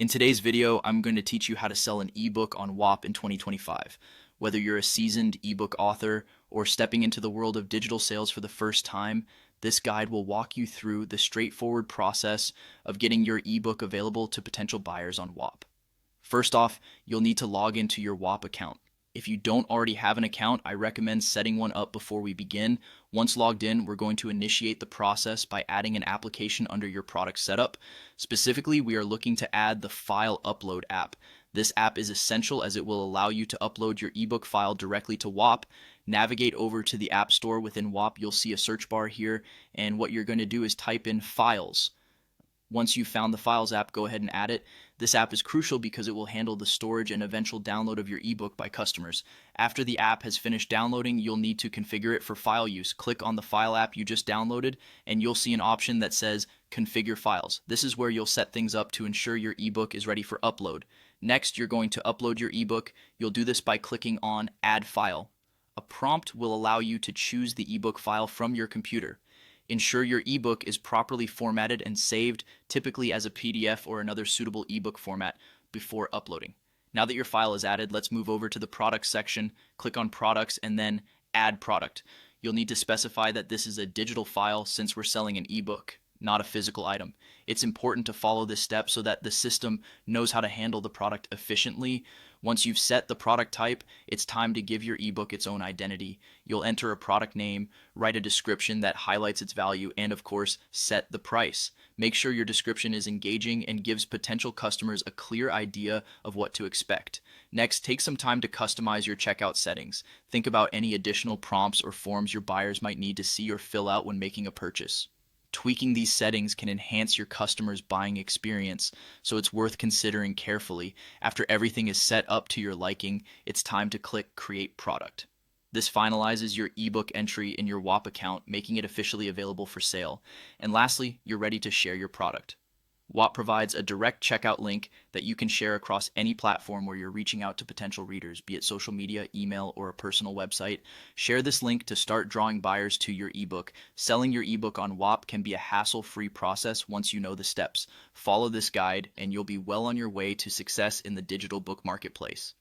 In today's video, I'm going to teach you how to sell an ebook on Whop in 2025. Whether you're a seasoned ebook author or stepping into the world of digital sales for the first time, this guide will walk you through the straightforward process of getting your ebook available to potential buyers on Whop. First off, you'll need to log into your Whop account. If you don't already have an account, I recommend setting one up before we begin. Once logged in, we're going to initiate the process by adding an application under your product setup. Specifically, we are looking to add the File Upload app. This app is essential as it will allow you to upload your ebook file directly to Whop. Navigate over to the App Store within Whop. You'll see a search bar here, and what you're going to do is type in Files. Once you've found the Files app, go ahead and add it. This app is crucial because it will handle the storage and eventual download of your ebook by customers. After the app has finished downloading, you'll need to configure it for file use. Click on the file app you just downloaded, and you'll see an option that says Configure Files. This is where you'll set things up to ensure your ebook is ready for upload. Next, you're going to upload your ebook. You'll do this by clicking on Add File. A prompt will allow you to choose the ebook file from your computer. Ensure your ebook is properly formatted and saved, typically as a PDF or another suitable ebook format, before uploading. Now that your file is added, let's move over to the Products section, click on Products, and then Add Product. You'll need to specify that this is a digital file since we're selling an ebook, not a physical item. It's important to follow this step so that the system knows how to handle the product efficiently. Once you've set the product type, it's time to give your ebook its own identity. You'll enter a product name, write a description that highlights its value, and of course, set the price. Make sure your description is engaging and gives potential customers a clear idea of what to expect. Next, take some time to customize your checkout settings. Think about any additional prompts or forms your buyers might need to see or fill out when making a purchase. Tweaking these settings can enhance your customer's buying experience, so it's worth considering carefully. After everything is set up to your liking, it's time to click Create Product. This finalizes your ebook entry in your Whop account, making it officially available for sale. And lastly, you're ready to share your product. Whop provides a direct checkout link that you can share across any platform where you're reaching out to potential readers, be it social media, email, or a personal website. Share this link to start drawing buyers to your ebook. Selling your ebook on Whop can be a hassle-free process once you know the steps. Follow this guide, and you'll be well on your way to success in the digital book marketplace.